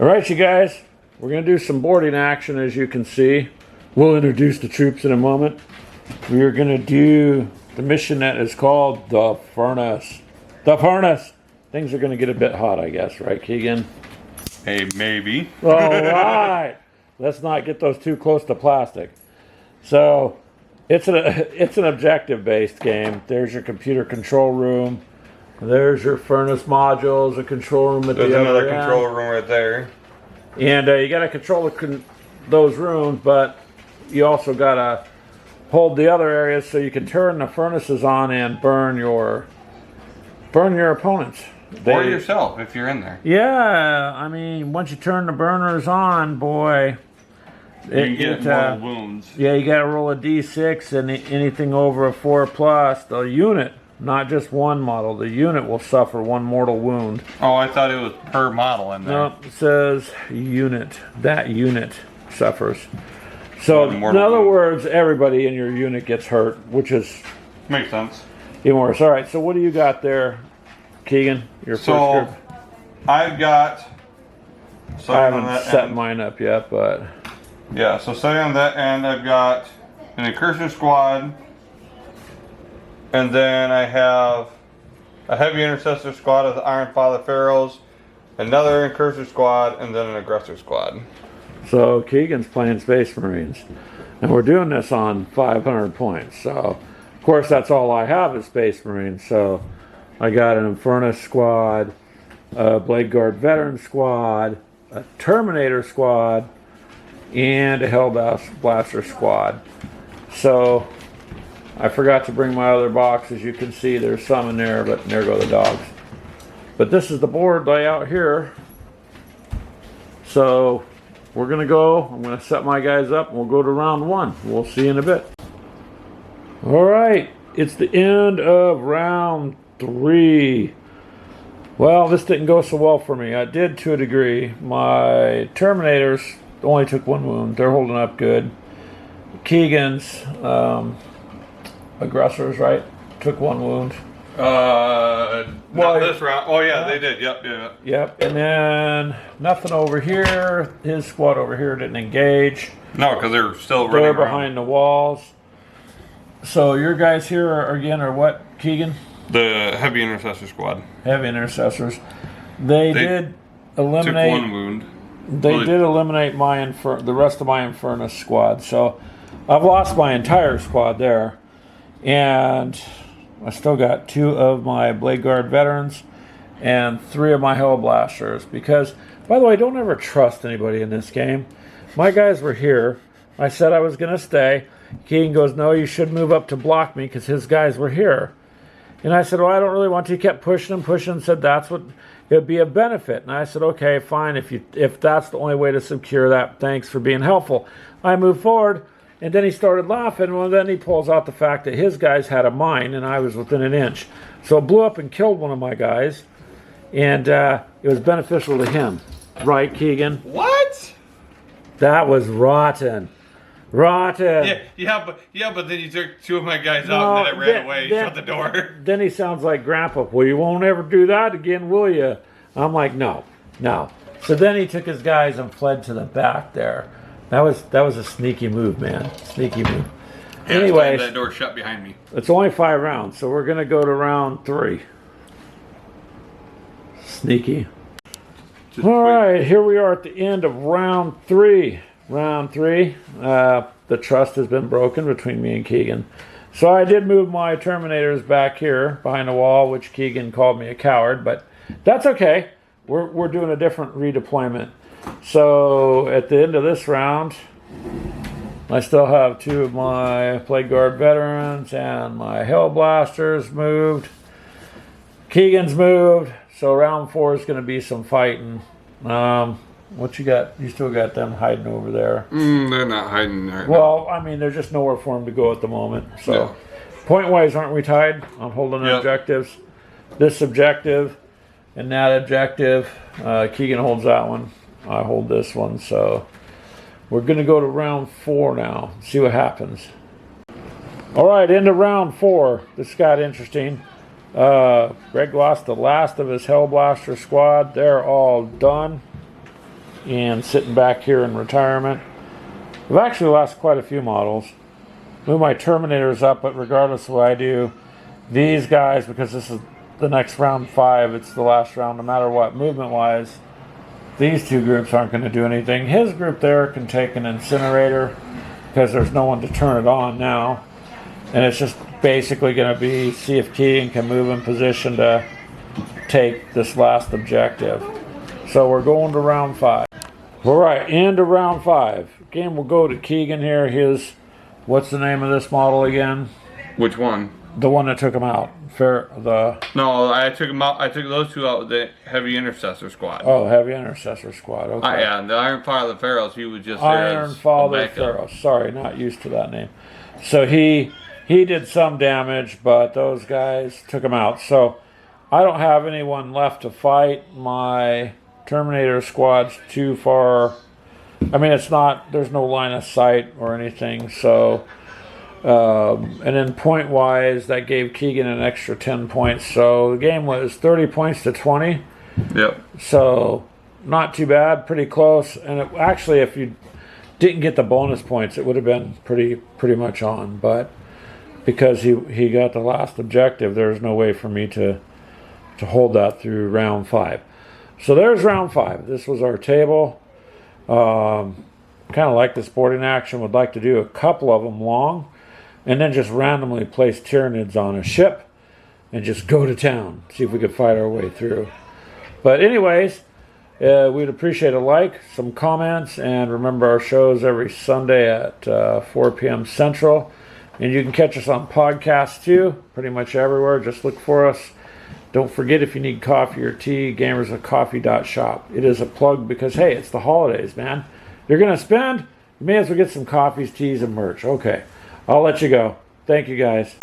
All right, you guys, we're going to do some boarding action, as you can see. We'll introduce the troops in a moment. We are going to do the mission that is called the Furnace. The Furnace! Things are going to get a bit hot, I guess, right, Keegan? Hey, maybe. All right. Let's not get those too close to plastic. So, it's an objective-based game. There's your computer control room. There's your furnace modules, a control room at the other end. There's another control room right there. And you got to control those rooms, but you also got to hold the other areas so you can turn the furnaces on and burn your opponents. Or yourself, if you're in there. Yeah, I mean, once you turn the burners on, boy, you get more wounds. Yeah, you got to roll a d6, and anything over a 4+, the unit, not just one model, the unit will suffer one mortal wound. Oh, I thought it was per model in there. No, it says unit. That unit suffers. So, in other words, everybody in your unit gets hurt, which is... Makes sense. Even worse. All right, so what do you got there, Keegan? Your first group? I've got... I haven't set mine up yet, but... Yeah, so starting on that end, I've got an incursion squad, and then I have a heavy intercessor squad of the Iron Father Pharaohs, another incursion squad, and then an aggressor squad. So Keegan's playing Space Marines, and we're doing this on 500 points. So, of course, that's all I have is Space Marines. So I got an Infernus squad, a Blade Guard Veteran squad, a Terminator squad, and a Hellblaster squad. So I forgot to bring my other box. As you can see, there's some in there, but there go the dogs. But this is the board layout here. So we're going to go. I'm going to set my guys up, and we'll go to round 1. We'll see in a bit. All right. It's the end of round 3. Well, this didn't go so well for me. I did to a degree. My Terminators only took 1 wound. They're holding up good. Keegan's aggressors, right? Took 1 wound. Not this round. Oh yeah, they did. Yep. And then nothing over here. His squad over here didn't engage. No, because they're still running. They're behind the walls. So your guys here are what, Keegan? The heavy intercessor squad. Heavy intercessors. They did eliminate. Took 1 wound. They did eliminate the rest of my Infernus squad. So I've lost my entire squad there. And I still got 2 of my Blade Guard veterans and 3 of my Hellblasters. Because, by the way, don't ever trust anybody in this game. My guys were here. I said I was going to stay. Keegan goes, no, you should move up to block me because his guys were here. And I said, well, I don't really want to. He kept pushing and said that's what it would be a benefit. And I said, okay, fine. If that's the only way to secure that, thanks for being helpful. I moved forward. And then he started laughing. Well, then he pulls out the fact that his guys had a mine and I was within an inch. So it blew up and killed one of my guys. And it was beneficial to him. Right, Keegan? What? That was rotten. Rotten. Yeah, but then you took 2 of my guys out and then I ran away and shut the door. Then he sounds like Grandpa. Well, you won't ever do that again, will you? I'm like, no. So then he took his guys and fled to the back there. That was a sneaky move, man. Sneaky move. Anyways, that door shut behind me. It's only 5 rounds, so we're gonna go to round 3. Sneaky. All right, here we are at the end of round 3. Round 3. The trust has been broken between me and Keegan. So I did move my Terminators back here behind the wall, which Keegan called me a coward, but that's okay. We're doing a different redeployment. So at the end of this round, I still have 2 of my Blade Guard veterans and my Hellblasters moved. Keegan's moved. So round 4 is going to be some fighting. What you got? You still got them hiding over there. They're not hiding there. Well, I mean, there's just nowhere for them to go at the moment. So point-wise, aren't we tied on holding objectives? This objective and that objective. Keegan holds that one. I hold this one. So we're going to go to round 4 now. See what happens. All right, into round 4. This got interesting. Greg lost the last of his Hellblaster squad. They're all done. and sitting back here in retirement. I've actually lost quite a few models. Move my Terminators up, but regardless of what I do, these guys, because this is the next round 5, it's the last round no matter what, movement-wise, these two groups aren't going to do anything. His group there can take an incinerator because there's no one to turn it on now. And it's just basically going to be see if Keegan can move in position to take this last objective. So we're going to round 5. All right, into round 5. Game will go to Keegan here. What's the name of this model again? Which one? The one that took him out. No, I took him out. I took those two out with the Heavy Intercessor Squad. Oh, Heavy Intercessor Squad. Okay. Yeah, the Iron Father Pharaohs. He was just Iron Father Pharaohs. Sorry, not used to that name. So he did some damage, but those guys took him out. So I don't have anyone left to fight. My Terminator squad's too far. I mean, there's no line of sight or anything. So, and then point wise, that gave Keegan an extra 10 points. So the game was 30 points to 20. Yep. So not too bad, pretty close. And actually, if you didn't get the bonus points, it would have been pretty much on. But because he got the last objective, there's no way for me to hold that through round 5. So there's round 5. This was our table. Kind of like the sporting action. Would like to do a couple of them long, and then just randomly place Tyranids on a ship and just go to town. See if we could fight our way through. But anyways, we'd appreciate a like, some comments, and remember our shows every Sunday at 4 p.m. Central. And you can catch us on podcasts too, pretty much everywhere. Just look for us. Don't forget, if you need coffee or tea, gamersofcoffee.shop. It is a plug because, hey, it's the holidays, man. You're going to spend, you may as well get some coffees, teas, and merch. Okay, I'll let you go. Thank you, guys.